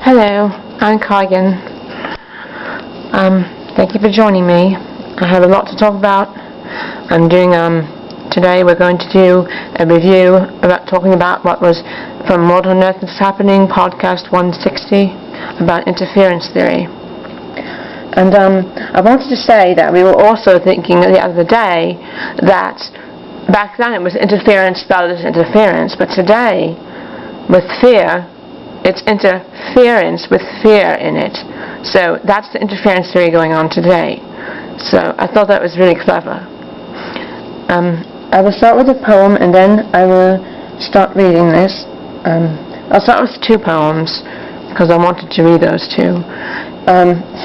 Hello, I'm Kigan. Thank you for joining me. I have a lot to talk about. I'm doing, today we're going to do a review about talking about what was from What on Earth is Happening, podcast 160, about interference theory. And I wanted to say that we were also thinking the other day that back then it was interference spelled as interference, but today, with fear, it's interference with fear in it. So that's the interference theory going on today. So I thought that was really clever. I will start with a poem and then I will start reading this. I'll start with two poems because I wanted to read those two.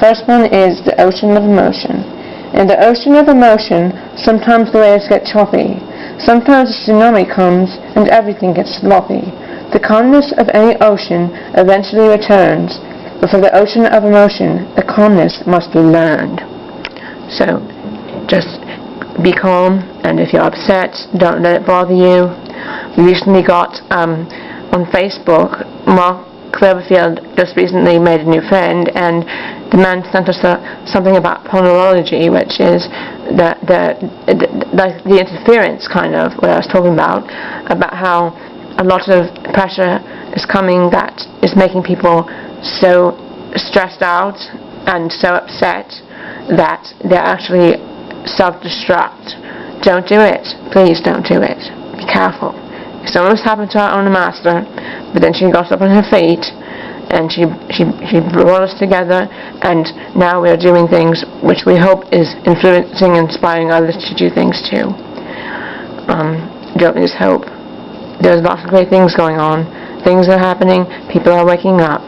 First one is The Ocean of Emotion. In the ocean of emotion, sometimes the waves get choppy. Sometimes a tsunami comes and everything gets sloppy. The calmness of any ocean eventually returns, but for the ocean of emotion, the calmness must be learned. So, just be calm, and if you're upset, don't let it bother you. We recently got, on Facebook, Mark Cleverfield just recently made a new friend, and the man sent us something about phonology, which is the interference kind of, what I was talking about how a lot of pressure is coming that is making people so stressed out and so upset that they're actually self-destruct. Don't do it. Please don't do it. Be careful. It's almost happened to our own master, but then she got up on her feet and she brought us together, and now we're doing things which we hope is influencing and inspiring others to do things too. Don't lose hope. There's lots of great things going on. Things are happening. People are waking up.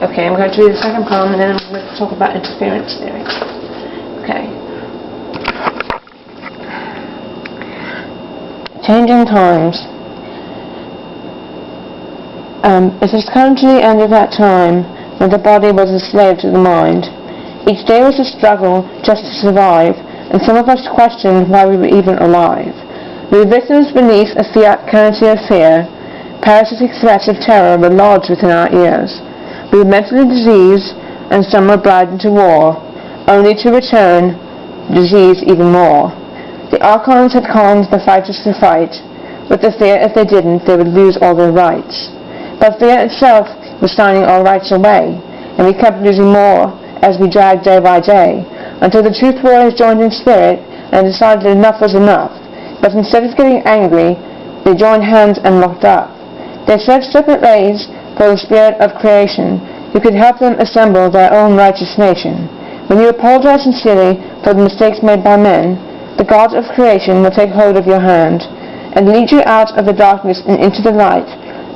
Okay, I'm going to read the second poem and then I'm going to talk about interference theory. Okay. Changing times. It has come to the end of that time when the body was a slave to the mind. Each day was a struggle just to survive, and some of us questioned why we were even alive. We were victims beneath a fiat currency of fear. Parasitic threats of terror were lodged within our ears. We were mentally diseased, and some were bribed into war, only to return diseased even more. The archons had conned the fighters to fight, with the fear if they didn't, they would lose all their rights. But fear itself was signing all rights away, and we kept losing more as we dragged day by day, until the truth warriors joined in spirit and decided enough was enough. But instead of getting angry, they joined hands and locked up. They set separate ways for the spirit of creation, who could help them assemble their own righteous nation. When you apologize sincerely for the mistakes made by men, the God of creation will take hold of your hand and lead you out of the darkness and into the light.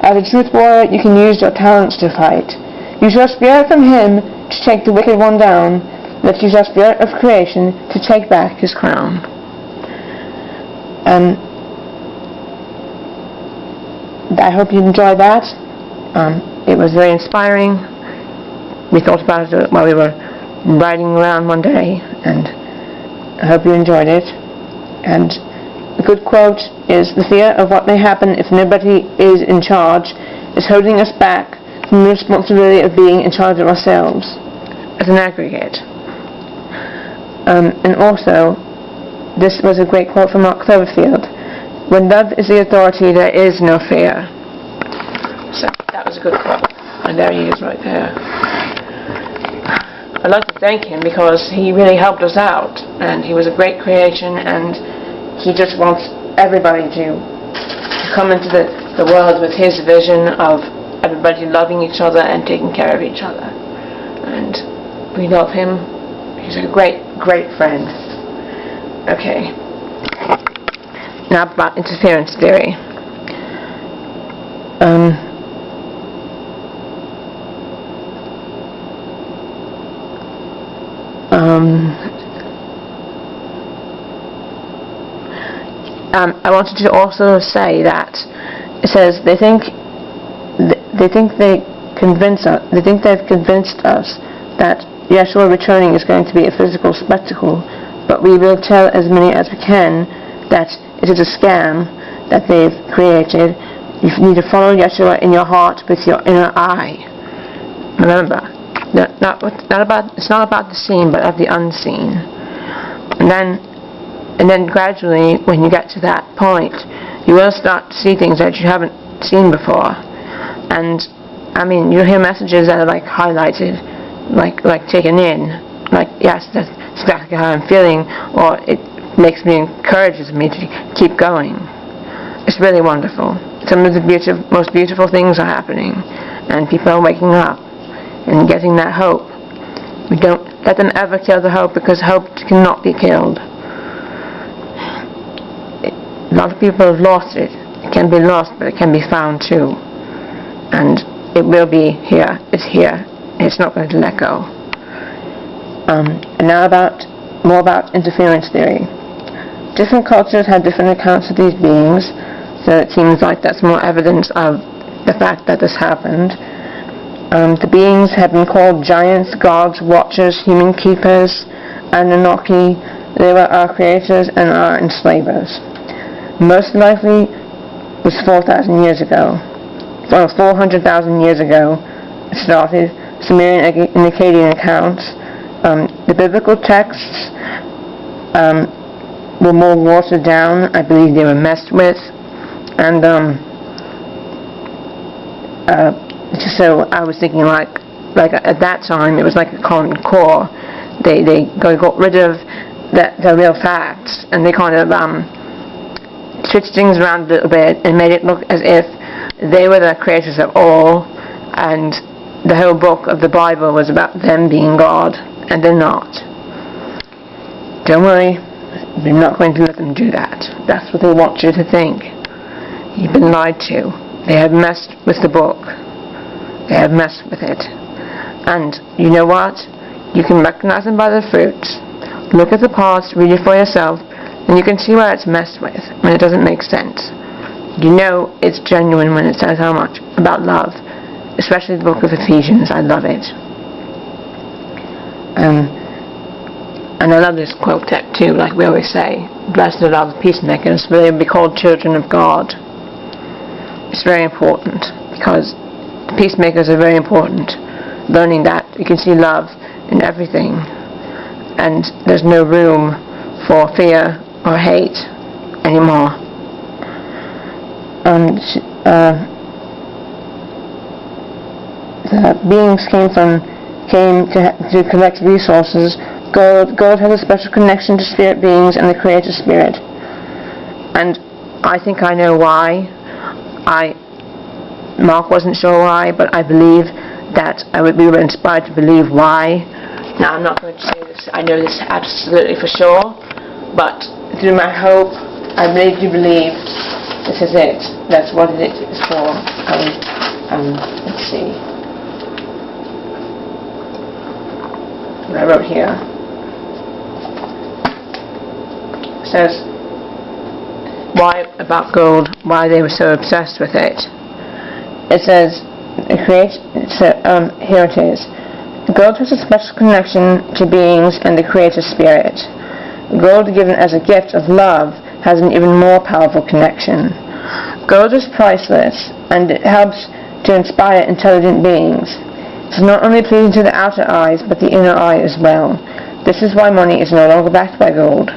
As a truth warrior, you can use your talents to fight. Use your spirit from Him to take the wicked one down. Let's use our spirit of creation to take back His crown. I hope you enjoyed that. It was very inspiring. We thought about it while we were riding around one day, and I hope you enjoyed it. And the good quote is, "The fear of what may happen if nobody is in charge is holding us back from the responsibility of being in charge of ourselves as an aggregate." And also, this was a great quote from Mark Cloverfield: "When love is the authority, there is no fear." So that was a good quote, and there he is right there. I'd like to thank him because he really helped us out, and he was a great creation, and he just wants everybody to come into the world with his vision of everybody loving each other and taking care of each other. And we love him. He's a great, great friend. Okay. Now about interference theory. I wanted to also say that it says they think they've convinced us that Yeshua returning is going to be a physical spectacle, but we will tell as many as we can that it is a scam that they've created. You need to follow Yeshua in your heart with your inner eye. Remember, it's not about the seen, but of the unseen. And then gradually, when you get to that point, you will start to see things that you haven't seen before. And I mean, you'll hear messages that are like highlighted, like taken in, like, yes, that's exactly how I'm feeling, or it encourages me to keep going. It's really wonderful. Some of the most beautiful things are happening, and people are waking up and getting that hope. We don't let them ever kill the hope, because hope cannot be killed. A lot of people have lost it. It can be lost, but it can be found too. And it will be here. It's here. It's not going to let go. And now more about interference theory. Different cultures have different accounts of these beings, so it seems like that's more evidence of the fact that this happened. The beings have been called giants, gods, watchers, human keepers, Anunnaki. They were our creators and our enslavers. Most likely was 4,000 years ago. Well, 400,000 years ago it started. Sumerian and Akkadian accounts. The biblical texts were more watered down. I believe they were messed with. And so I was thinking like at that time it was like a common core. They got rid of the real facts, and they kind of switched things around a little bit and made it look as if they were the creators of all, and the whole book of the Bible was about them being God, and they're not. Don't worry, we're not going to let them do that. That's what they want you to think. You've been lied to. They have messed with the book. They have messed with it. And you know what? You can recognize them by their fruits. Look at the parts, read it for yourself, and you can see where it's messed with, when it doesn't make sense. You know it's genuine when it says how much about love, especially the book of Ephesians. I love it. And I love this quote too, like we always say, blessed are the peacemakers, for they will be called children of God. It's very important, because peacemakers are very important. Learning that you can see love in everything, and there's no room for fear or hate anymore. The beings came to collect resources. Gold has a special connection to spirit beings and the creator spirit. And I think I know why. Mark wasn't sure why, but I believe that we were inspired to believe why. Now, I'm not going to say this. I know this absolutely for sure, but through my hope, I really do believe this is it. That's what it is for. Let's see what I wrote here. It says why about gold, why they were so obsessed with it. It says, here it is. Gold has a special connection to beings and the creator spirit. Gold given as a gift of love has an even more powerful connection. Gold is priceless, and it helps to inspire intelligent beings. It's not only pleasing to the outer eyes, but the inner eye as well. This is why money is no longer backed by gold.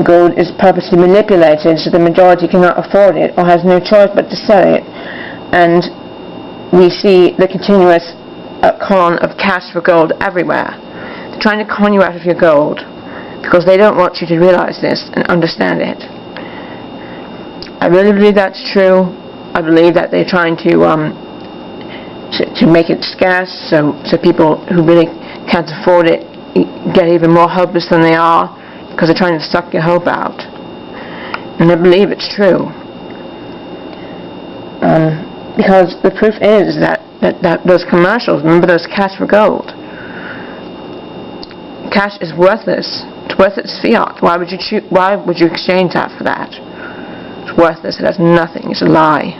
Gold is purposely manipulated so the majority cannot afford it or has no choice but to sell it. And we see the continuous con of cash for gold everywhere. They're trying to con you out of your gold because they don't want you to realize this and understand it. I really believe that's true. I believe that they're trying to make it scarce so people who really can't afford it get even more hopeless than they are, because they're trying to suck your hope out. And I believe it's true. Because the proof is that those commercials, remember those cash for gold? Cash is worthless. It's worthless fiat. Why would you exchange that for that? It's worthless. It has nothing. It's a lie.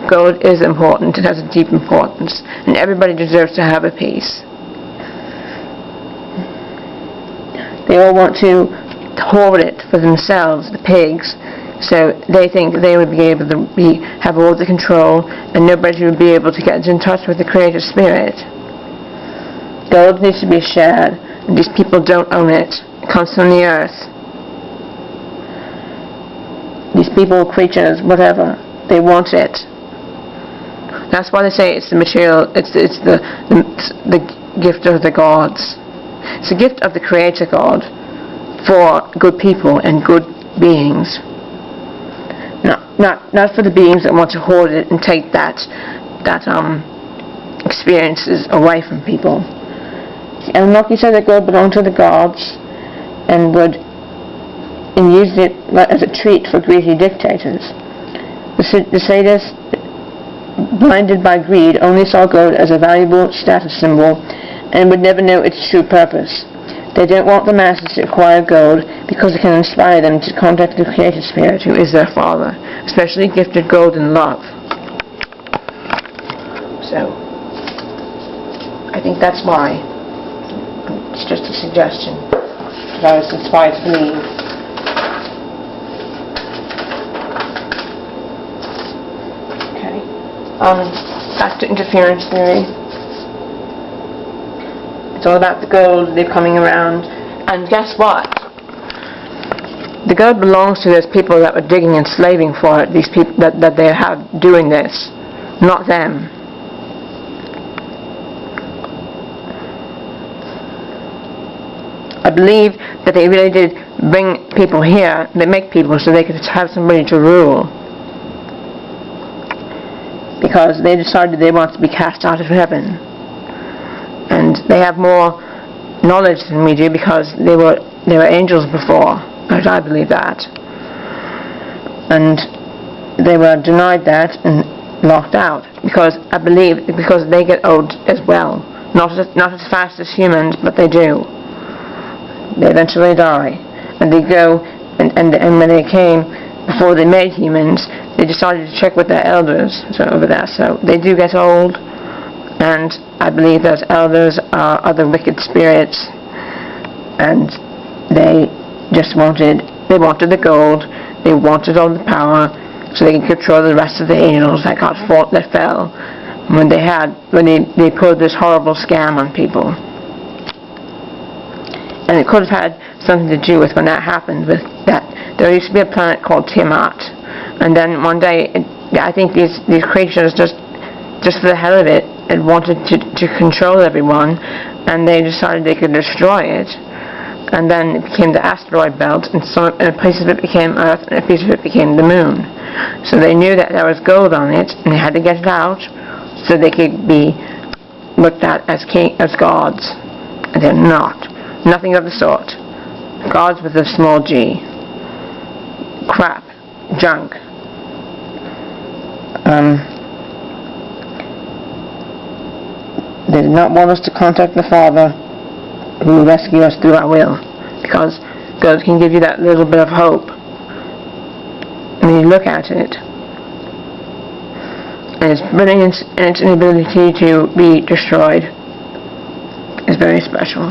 Gold is important. It has a deep importance. And everybody deserves to have a piece. They all want to hoard it for themselves, the pigs, so they think they would be able to have all the control and nobody would be able to get in touch with the creative spirit. Gold needs to be shared, and these people don't own it. It comes from the earth. These people, creatures, whatever, they want it. That's why they say it's the material, it's the gift of the gods. It's a gift of the Creator God for good people and good beings. Not for the beings that want to hoard it and take that experiences away from people. And Anunnaki said that gold belonged to the gods and used it as a treat for greedy dictators. The sadists, blinded by greed, only saw gold as a valuable status symbol and would never know its true purpose. They don't want the masses to acquire gold because it can inspire them to contact the creative spirit who is their father, especially gifted gold and love. So, I think that's why. It's just a suggestion that I was inspired to believe. Okay. Back to interference theory. It's all about the gold, they're coming around. And guess what? The gold belongs to those people that were digging and slaving for it, these people that they have doing this, not them. I believe that they really did bring people here, they make people so they could have somebody to rule. Because they decided they want to be cast out of heaven. And they have more knowledge than we do because they were angels before. I believe that. And they were denied that and locked out because I believe because they get old as well. Not as fast as humans, but they do. They eventually die. And they go and when they came, before they made humans, they decided to check with their elders over there. So they do get old. And I believe those elders are other wicked spirits, and they wanted the gold, they wanted all the power, so they could control the rest of the angels that fell when they pulled this horrible scam on people. And it could have had something to do with when that happened. With that, there used to be a planet called Tiamat, and then one day, I think these creatures just for the hell of it, and wanted to control everyone, and they decided they could destroy it. And then it became the asteroid belt, and a piece of it became Earth, and a piece of it became the Moon. So they knew that there was gold on it, and they had to get it out, so they could be looked at as gods. And they're not. Nothing of the sort. Gods with a small g. Crap. Junk. They did not want us to contact the Father who will rescue us through our will, because God can give you that little bit of hope when you look at it. And its brilliance and its inability to be destroyed is very special.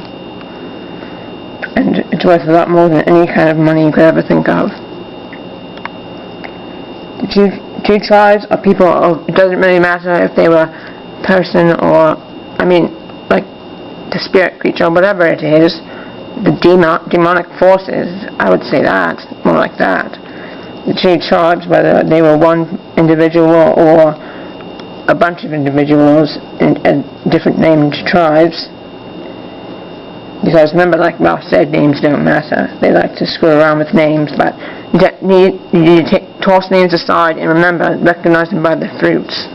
And it's worth a lot more than any kind of money you could ever think of. Two tribes or people, it doesn't really matter if they were person or, the spirit creature, whatever it is, the demonic forces, I would say that, more like that. The two tribes, whether they were one individual or a bunch of individuals in different named tribes. Because remember, like Ralph said, names don't matter. They like to screw around with names, but you need to toss names aside and remember, recognize them by their fruits.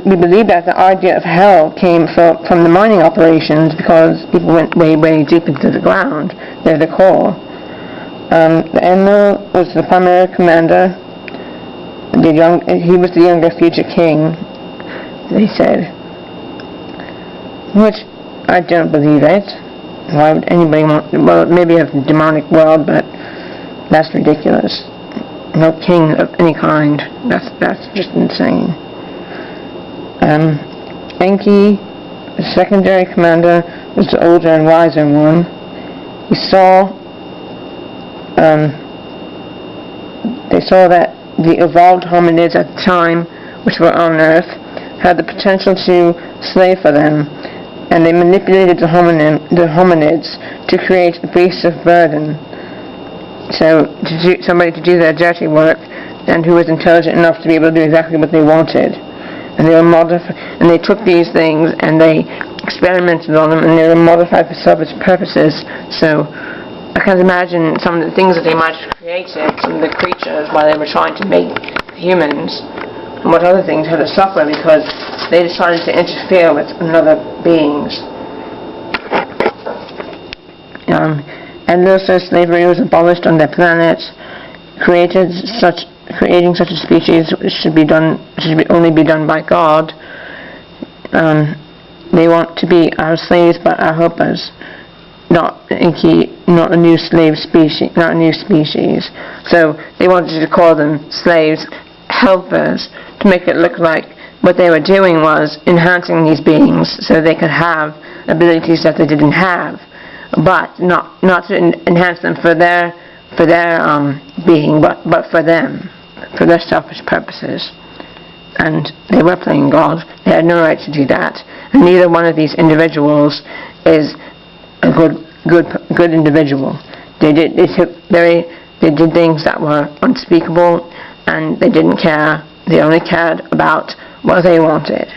We believe that the idea of hell came from the mining operations because people went way, way deep into the ground. They're the core. The Enlil was the primary commander. He was the younger future king, they said. Which, I don't believe it. Why would anybody want... Well, maybe a demonic world, but that's ridiculous. No king of any kind. That's just insane. Enki, the secondary commander, was the older and wiser one. He saw... they saw that the evolved hominids at the time, which were on Earth, had the potential to slave for them, and they manipulated the hominids to create beasts of burden. So, somebody to do their dirty work, and who was intelligent enough to be able to do exactly what they wanted. And they were and they took these things and they experimented on them, and they were modified for selfish purposes. So, I can't imagine some of the things that they might have created, some of the creatures, while they were trying to make humans, and what other things had to suffer because they decided to interfere with another beings. And also slavery was abolished on their planet, creating such a species should only be done by God. They want to be our slaves but our helpers. Not a new slave species, not a new species. So they wanted to call them slaves, helpers, to make it look like what they were doing was enhancing these beings so they could have abilities that they didn't have, but not to enhance them for their being, but for them, for their selfish purposes. And they were playing God. They had no right to do that. And neither one of these individuals is a good individual. They did things that were unspeakable, and they didn't care. They only cared about what they wanted.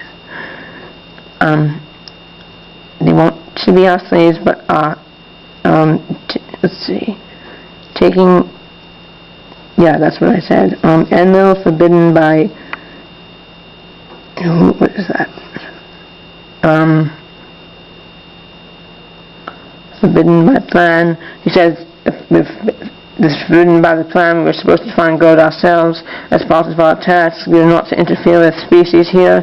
They want to be our slaves, but are taking. Yeah, that's what I said. Enlil forbidden by. What is that? Forbidden by plan. He says, if this is forbidden by the plan, we're supposed to find God ourselves as part of our task. We are not to interfere with species here.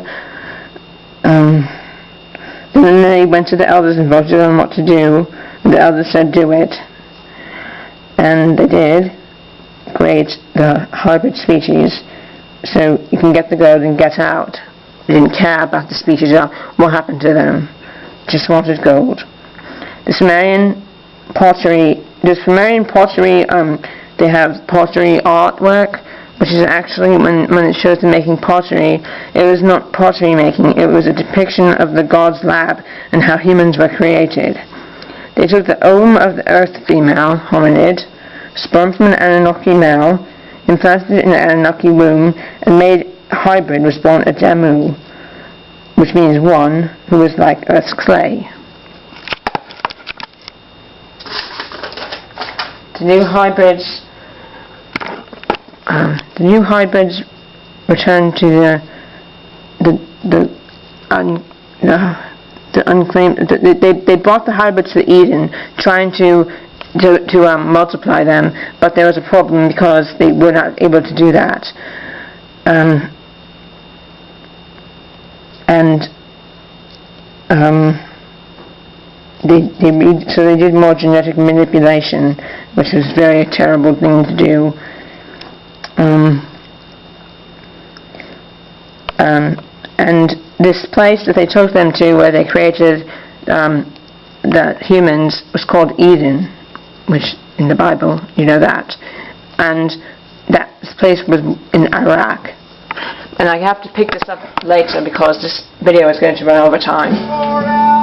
Then they went to the elders and voted on what to do. And the elders said, do it. And they did create the hybrid species, so you can get the gold and get out. They didn't care about the species or what happened to them. Just wanted gold. The Sumerian pottery, they have pottery artwork, which is actually, when it shows them making pottery, it was not pottery making, it was a depiction of the God's lab and how humans were created. They took the ovum of the earth female hominid, sperm from an Anunnaki male, implanted it in an Anunnaki womb, and made a hybrid was born a Damu, which means one who was like Earth's clay. The new hybrids returned to the unclaimed. They brought the hybrids to Eden, trying to multiply them, but there was a problem because they were not able to do that. So they did more genetic manipulation, which was a very terrible thing to do. And this place that they took them to, where they created the humans, was called Eden, which in the Bible, you know that. And that place was in Iraq. And I have to pick this up later because this video is going to run over time.